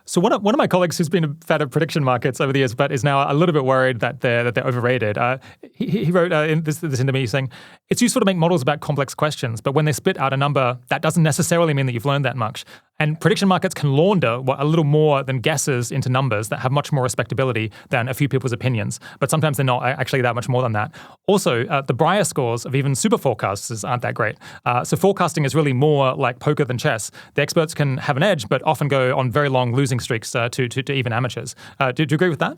So one of my colleagues who's been a fan of prediction markets over the years, but is now a little bit worried that they're overrated. He wrote this into me saying, it's useful to make models about complex questions, but when they spit out a number, that doesn't necessarily mean that you've learned that much. And prediction markets can launder a little more than guesses into numbers that have much more respectability than a few people's opinions. But sometimes they're not actually that much more than that. Also, the Breyer scores of even super forecasters aren't that great. So forecasting is really more like poker than chess. The experts can have an edge, but often go on very long losing streaks to even amateurs. Do you agree with that?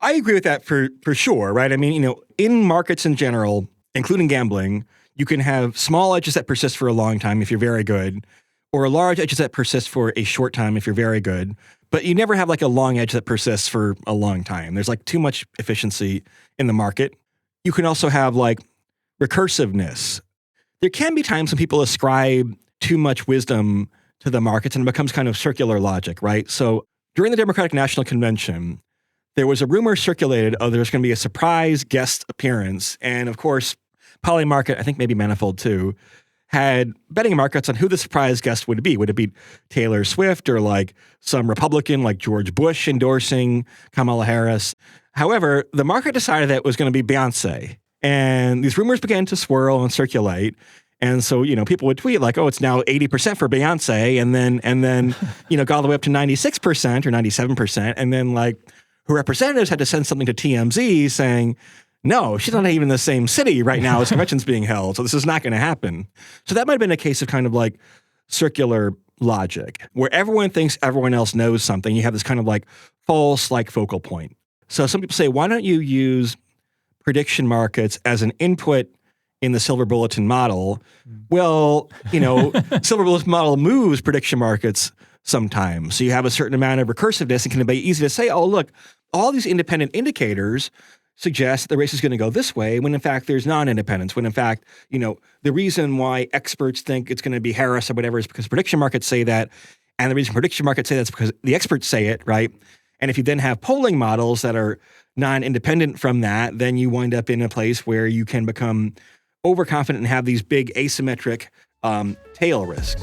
I agree with that for sure, right? I mean, in markets in general, including gambling, you can have small edges that persist for a long time if you're very good, or large edges that persist for a short time if you're very good. But you never have like a long edge that persists for a long time. There's like too much efficiency in the market. You can also have like recursiveness. There can be times when people ascribe too much wisdom to the markets and it becomes kind of circular logic, right? So during the Democratic National Convention, there was a rumor circulated, there's going to be a surprise guest appearance. And of course, Polymarket, I think maybe Manifold too, had betting markets on who the surprise guest would be. Would it be Taylor Swift or like some Republican like George Bush endorsing Kamala Harris? However, the market decided that it was going to be Beyonce. And these rumors began to swirl and circulate. And so, people would tweet like, oh, it's now 80% for Beyonce. And then got all the way up to 96% or 97%. And then like her representatives had to send something to TMZ saying, no, she's not even in the same city right now as convention's being held. So this is not going to happen. So that might have been a case of kind of like circular logic where everyone thinks everyone else knows something. You have this kind of like false like focal point. So some people say, why don't you use prediction markets as an input in the Silver Bulletin model? Well, Silver Bulletin model moves prediction markets sometimes. So you have a certain amount of recursiveness and can be easy to say, oh, look, all these independent indicators suggest the race is going to go this way when in fact there's non-independence, when in fact, the reason why experts think it's going to be Harris or whatever is because prediction markets say that. And the reason prediction markets say that's because the experts say it, right? And if you then have polling models that are non-independent from that, then you wind up in a place where you can become overconfident and have these big asymmetric tail risks.